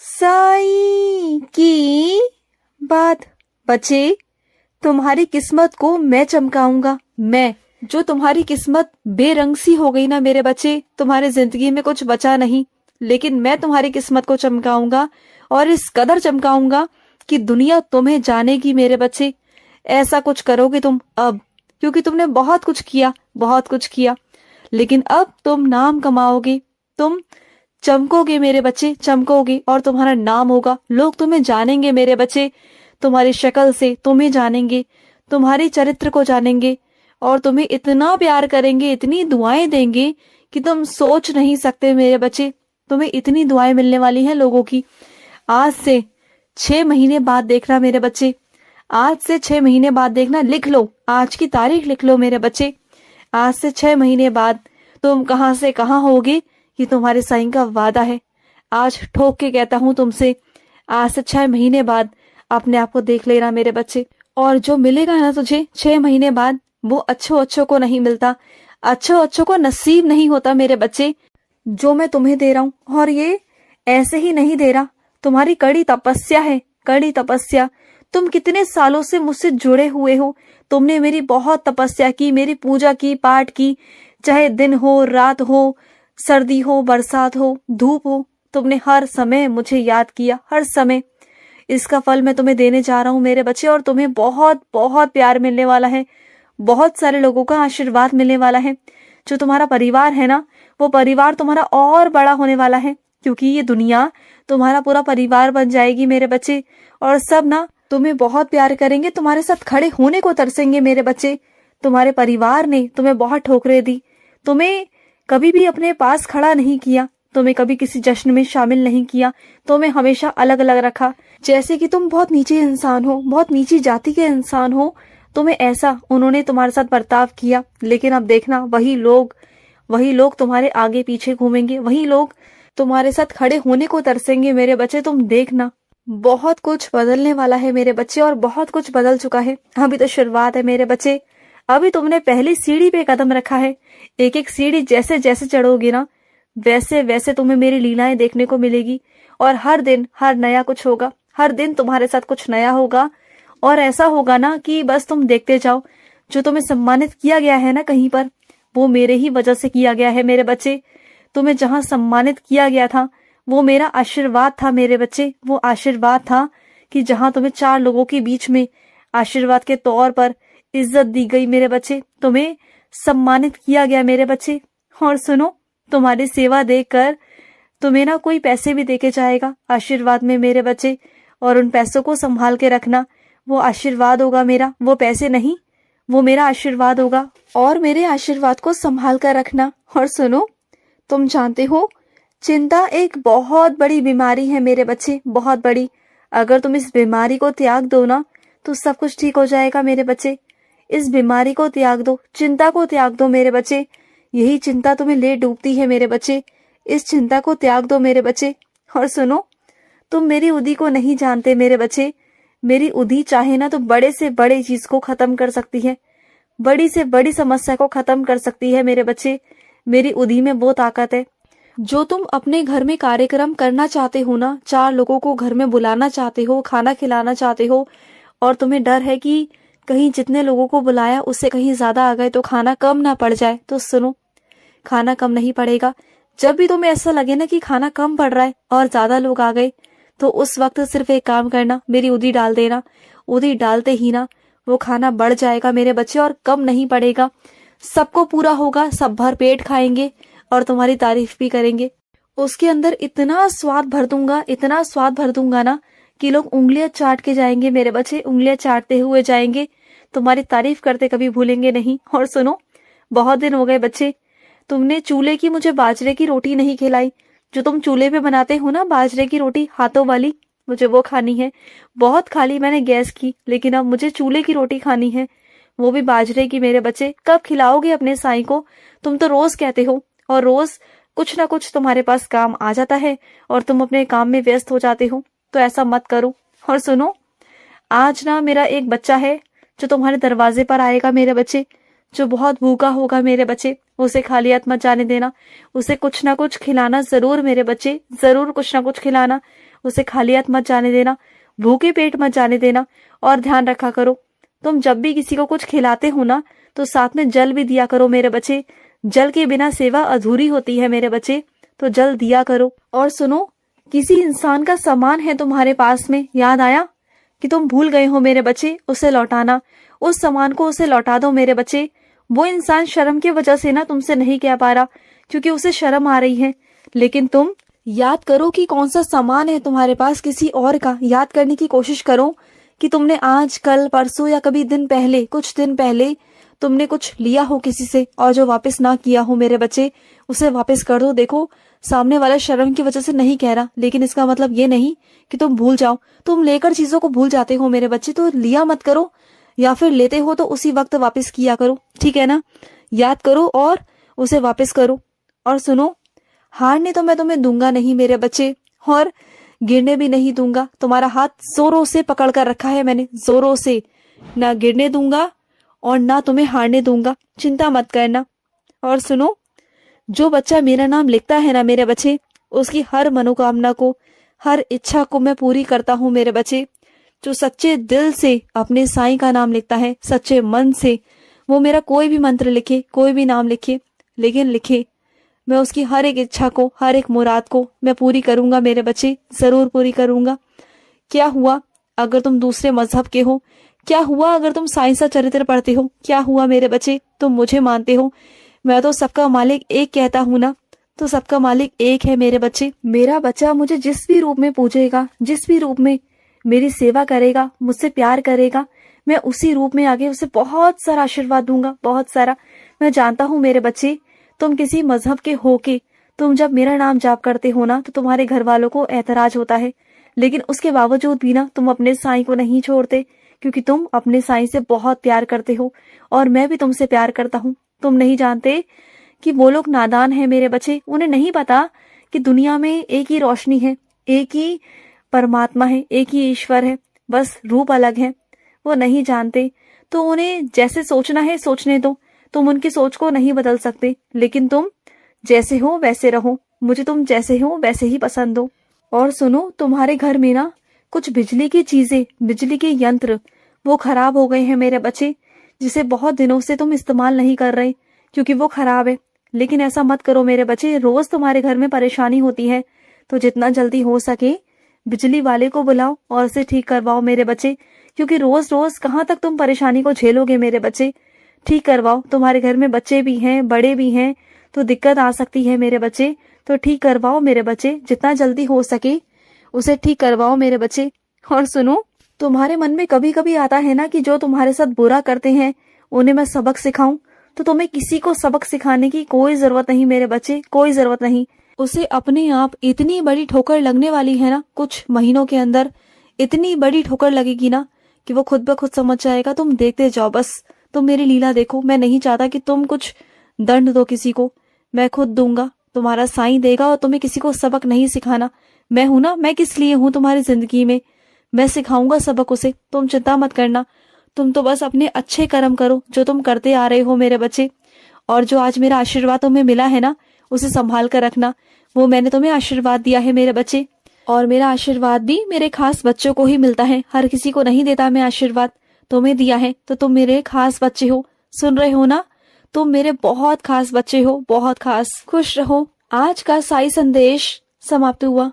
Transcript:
साईं की बात। बच्चे, तुम्हारी किस्मत को मैं चमकाऊंगा। मैं, जो तुम्हारी किस्मत बेरंग सी हो गई ना मेरे बच्चे, तुम्हारे जिंदगी में कुछ बचा नहीं, लेकिन मैं तुम्हारी किस्मत को चमकाऊंगा और इस कदर चमकाऊंगा कि दुनिया तुम्हें जानेगी मेरे बच्चे। ऐसा कुछ करोगे तुम अब, क्योंकि तुमने बहुत कुछ किया, बहुत कुछ किया, लेकिन अब तुम नाम कमाओगे, तुम चमकोगे मेरे बच्चे, चमकोगे और तुम्हारा नाम होगा। लोग तुम्हें जानेंगे मेरे बच्चे, तुम्हारी शक्ल से तुम्हें जानेंगे, तुम्हारे चरित्र को जानेंगे और तुम्हें इतना प्यार करेंगे, इतनी दुआएं देंगे कि तुम सोच नहीं सकते मेरे बच्चे। तुम्हें इतनी दुआएं मिलने वाली हैं लोगों की। आज से 6 महीने बाद देखना मेरे बच्चे, आज से 6 महीने बाद देखना। लिख लो, आज की तारीख लिख लो मेरे बच्चे। आज से 6 महीने बाद तुम कहां से कहां होगे, ये तुम्हारे साईं का वादा है। आज ठोक के कहता हूं तुमसे, आज से 6 महीने बाद अपने आप को देख लेना मेरे बच्चे। और जो मिलेगा ना तुझे 6 महीने बाद, वो अच्छों को नहीं मिलता, अच्छों को नसीब नहीं होता मेरे बच्चे, जो मैं तुम्हें दे रहा हूं। और ये ऐसे ही नहीं दे रहा, तुम्हारी कड़ी तपस्या है, कड़ी तपस्या। तुम कितने सालों से मुझसे जुड़े हुए हो, तुमने मेरी बहुत तपस्या की, मेरी पूजा की, पाठ की, चाहे दिन हो, रात हो, सर्दी हो, बरसात हो, धूप हो, तुमने हर समय मुझे याद किया, हर समय। इसका फल मैं तुम्हें देने जा रहा हूं मेरे बच्चे, और तुम्हें बहुत बहुत प्यार मिलने वाला है, बहुत सारे लोगों का आशीर्वाद मिलने वाला है। जो तुम्हारा परिवार है ना, वो परिवार तुम्हारा और बड़ा होने वाला है, क्योंकि ये दुनिया तुम्हारा पूरा परिवार बन जाएगी मेरे बच्चे। और सब ना तुम्हें बहुत प्यार करेंगे, तुम्हारे साथ खड़े होने को तरसेंगे मेरे बच्चे। तुम्हारे परिवार ने तुम्हें बहुत ठोकरें दी, तुम्हें कभी भी अपने पास खड़ा नहीं किया, तुम्हें कभी किसी जश्न में शामिल नहीं किया, तुम्हें हमेशा अलग अलग रखा, जैसे कि तुम बहुत नीचे इंसान हो, बहुत नीची जाति के इंसान हो। तुम्हें ऐसा उन्होंने तुम्हारे साथ बर्ताव किया। लेकिन अब देखना, वही लोग तुम्हारे आगे पीछे घूमेंगे, वही लोग तुम्हारे साथ खड़े होने को तरसेंगे मेरे बच्चे। तुम देखना, बहुत कुछ बदलने वाला है मेरे बच्चे, और बहुत कुछ बदल चुका है। अभी तो शुरुआत है मेरे बच्चे, अभी तुमने पहली सीढ़ी पे कदम रखा है। एक एक सीढ़ी जैसे जैसे चढ़ोगे ना, वैसे वैसे तुम्हें मेरी लीलाएं देखने को मिलेगी। और हर दिन हर नया कुछ होगा, हर दिन तुम्हारे साथ कुछ नया होगा। और ऐसा होगा ना कि बस तुम देखते जाओ। जो तुम्हें सम्मानित किया गया है ना कहीं पर, वो मेरे ही वजह से किया गया है मेरे बच्चे। तुम्हें जहां सम्मानित किया गया था, वो मेरा आशीर्वाद था मेरे बच्चे। वो आशीर्वाद था कि जहां तुम्हें 4 लोगों के बीच में आशीर्वाद के तौर पर इज्जत दी गई मेरे बच्चे, तुम्हें सम्मानित किया गया मेरे बच्चे। और सुनो, तुम्हारी सेवा देखकर तुम्हें ना कोई पैसे भी देके जाएगा आशीर्वाद में मेरे बच्चे, और उन पैसों को संभाल के रखना। वो आशीर्वाद होगा मेरा, वो पैसे नहीं, वो मेरा आशीर्वाद होगा, और मेरे आशीर्वाद को संभाल कर रखना। और सुनो, तुम जानते हो, चिंता एक बहुत बड़ी बीमारी है मेरे बच्चे, बहुत बड़ी। अगर तुम इस बीमारी को त्याग दो ना, तो सब कुछ ठीक हो जाएगा मेरे बच्चे। इस बीमारी को त्याग दो, चिंता को त्याग दो मेरे बच्चे। यही चिंता तुम्हें ले डूबती है मेरे बच्चे। इस चिंता को त्याग दो मेरे बच्चे। और सुनो, तुम मेरी उदी को नहीं जानते मेरे बच्चे। मेरी उदी चाहे ना तो बड़े से बड़े चीज को खत्म कर सकती है, बड़ी से बड़ी समस्या को खत्म कर सकती है मेरे बच्चे। मेरी उदी में वो ताकत है। जो तुम अपने घर में कार्यक्रम करना चाहते हो ना, 4 लोगों को घर में बुलाना चाहते हो, खाना खिलाना चाहते हो, और तुम्हें डर है कि कहीं जितने लोगों को बुलाया उससे कहीं ज्यादा आ गए तो खाना कम ना पड़ जाए, तो सुनो, खाना कम नहीं पड़ेगा। जब भी तुम्हें ऐसा लगे ना कि खाना कम पड़ रहा है और ज्यादा लोग आ गए, तो उस वक्त सिर्फ एक काम करना, मेरी उदी डाल देना। उदी डालते ही ना वो खाना बढ़ जाएगा मेरे बच्चे, और कम नहीं पड़ेगा। सबको पूरा होगा, सब भर पेट खाएंगे और तुम्हारी तारीफ भी करेंगे। उसके अंदर इतना स्वाद भर दूंगा, इतना स्वाद भर दूंगा ना कि लोग उंगलियां चाट के जाएंगे मेरे बच्चे, उंगलियां चाटते हुए जाएंगे। तुम्हारी तारीफ करते कभी भूलेंगे नहीं। और सुनो, बहुत दिन हो गए बच्चे, तुमने चूल्हे की मुझे बाजरे की रोटी नहीं खिलाई। जो तुम चूल्हे पे बनाते हो ना बाजरे की रोटी, हाथों वाली, मुझे वो खानी है। बहुत खा ली मैंने गैस की, लेकिन अब मुझे चूल्हे की रोटी खानी है, वो भी बाजरे की मेरे बच्चे। कब खिलाओगे अपने साईं को? तुम तो रोज कहते हो, और रोज कुछ ना कुछ तुम्हारे पास काम आ जाता है और तुम अपने काम में व्यस्त हो जाते हो। तो ऐसा मत करो। और सुनो, आज ना मेरा एक बच्चा है जो तुम्हारे दरवाजे पर आएगा मेरे बच्चे। जो बहुत भूखा होगा मेरे बच्चे, उसे खाली हाथ मत जाने देना। उसे कुछ ना कुछ खिलाना जरूर मेरे बच्चे, जरूर कुछ ना कुछ खिलाना। उसे खाली हाथ मत जाने देना, भूखे पेट मत जाने देना। और ध्यान रखा करो, तुम जब भी किसी को कुछ खिलाते हो ना, तो साथ में जल भी दिया करो मेरे बच्चे। जल के बिना सेवा अधूरी होती है मेरे बच्चे, तो जल दिया करो। और सुनो, किसी इंसान का सामान है तुम्हारे पास में, याद आया कि तुम भूल गए हो मेरे बच्चे, उसे लौटाना। उस सामान को उसे लौटा दो मेरे बच्चे। वो इंसान शर्म की वजह से ना तुमसे नहीं कह पा रहा, क्योंकि उसे शर्म आ रही है। लेकिन तुम याद करो कि कौन सा सामान है तुम्हारे पास किसी और का। याद करने की कोशिश करो कि तुमने आज, कल, परसों या कभी दिन पहले, कुछ दिन पहले तुमने कुछ लिया हो किसी से और जो वापस ना किया हो मेरे बच्चे, उसे वापस कर दो। देखो, सामने वाला शर्म की वजह से नहीं कह रहा, लेकिन इसका मतलब ये नहीं कि तुम भूल जाओ। तुम लेकर चीजों को भूल जाते हो मेरे बच्चे, तो लिया मत करो, या फिर लेते हो तो उसी वक्त वापस किया करो, ठीक है ना। याद करो और उसे वापस करो। और सुनो, हारने तो मैं तुम्हें दूंगा नहीं मेरे बच्चे, और गिरने भी नहीं दूंगा। तुम्हारा हाथ जोरों से पकड़ कर रखा है मैंने, जोरों से। ना गिरने दूंगा और ना तुम्हें हारने दूंगा, चिंता मत करना। और सुनो, जो बच्चा मेरा नाम लिखता है ना मेरे बच्चे, उसकी हर मनोकामना को, हर इच्छा को मैं पूरी करता हूँ मेरे बच्चे। जो सच्चे दिल से अपने साईं का नाम लिखता है, सच्चे मन से, वो मेरा कोई भी मंत्र लिखे, कोई भी नाम लिखे, लेकिन लिखे, मैं उसकी हर एक इच्छा को, हर एक मुराद को मैं पूरी करूंगा मेरे बच्चे, जरूर पूरी करूंगा। क्या हुआ अगर तुम दूसरे मजहब के हो? क्या हुआ अगर तुम साईं सा चरित्र पढ़ते हो? क्या हुआ मेरे बच्चे, तुम मुझे मानते हो? मैं तो सबका मालिक एक कहता हूँ ना, तो सबका मालिक एक है मेरे बच्चे। मेरा बच्चा मुझे जिस भी रूप में पूजेगा, जिस भी रूप में मेरी सेवा करेगा, मुझसे प्यार करेगा, मैं उसी रूप में आगे उसे बहुत सारा आशीर्वाद दूंगा, बहुत सारा। मैं जानता हूँ मेरे बच्चे, तुम किसी मजहब के होके तुम जब मेरा नाम जाप करते हो ना, तो तुम्हारे घर वालों को ऐतराज होता है, लेकिन उसके बावजूद भी ना तुम अपने साईं को नहीं छोड़ते, क्योंकि तुम अपने साईं से बहुत प्यार करते हो, और मैं भी तुमसे प्यार करता हूँ। तुम नहीं जानते कि वो लोग नादान है मेरे बच्चे, उन्हें नहीं पता कि दुनिया में एक ही रोशनी है, एक ही परमात्मा है, एक ही ईश्वर है, बस रूप अलग है। वो नहीं जानते, तो उन्हें जैसे सोचना है सोचने दो, तुम उनकी सोच को नहीं बदल सकते। लेकिन तुम जैसे हो वैसे रहो, मुझे तुम जैसे हो वैसे ही पसंद हो। और सुनो, तुम्हारे घर में ना कुछ बिजली की चीजें, बिजली के यंत्र, वो खराब हो गए हैं मेरे बच्चे, जिसे बहुत दिनों से तुम इस्तेमाल नहीं कर रहे, क्योंकि वो खराब है। लेकिन ऐसा मत करो मेरे बच्चे, रोज तुम्हारे घर में परेशानी होती है, तो जितना जल्दी हो सके बिजली वाले को बुलाओ और उसे ठीक करवाओ मेरे बच्चे, क्योंकि रोज रोज कहाँ तक तुम परेशानी को झेलोगे मेरे बच्चे। ठीक करवाओ, तुम्हारे घर में बच्चे भी हैं, बड़े भी हैं, तो दिक्कत आ सकती है मेरे बच्चे, तो ठीक करवाओ मेरे बच्चे, जितना जल्दी हो सके उसे ठीक करवाओ मेरे बच्चे। और सुनो, तुम्हारे मन में कभी कभी आता है ना कि जो तुम्हारे साथ बुरा करते हैं उन्हें मैं सबक सिखाऊं, तो तुम्हें किसी को सबक सिखाने की कोई जरूरत नहीं मेरे बच्चे, कोई जरूरत नहीं। उसे अपने आप इतनी बड़ी ठोकर लगने वाली है ना, कुछ महीनों के अंदर इतनी बड़ी ठोकर लगेगी ना कि वो खुद ब खुद समझ जाएगा। तुम देखते जाओ, बस तुम मेरी लीला देखो। मैं नहीं चाहता कि तुम कुछ दंड दो किसी को, मैं खुद दूंगा, तुम्हारा साईं देगा, और तुम्हें किसी को सबक नहीं सिखाना। मैं हूं ना, मैं किस लिए हूं तुम्हारी जिंदगी में, मैं सिखाऊंगा सबक उसे, तुम चिंता मत करना। तुम तो बस अपने अच्छे कर्म करो जो तुम करते आ रहे हो मेरे बच्चे, और जो आज मेरा आशीर्वाद तुम्हें मिला है ना, उसे संभाल कर रखना। वो मैंने तुम्हें आशीर्वाद दिया है मेरे बच्चे, और मेरा आशीर्वाद भी मेरे खास बच्चों को ही मिलता है, हर किसी को नहीं देता मैं आशीर्वाद। तुम्हें दिया है तो तुम मेरे खास बच्चे हो, सुन रहे हो ना, तुम मेरे बहुत खास बच्चे हो, बहुत खास। खुश रहो। आज का साई संदेश समाप्त हुआ।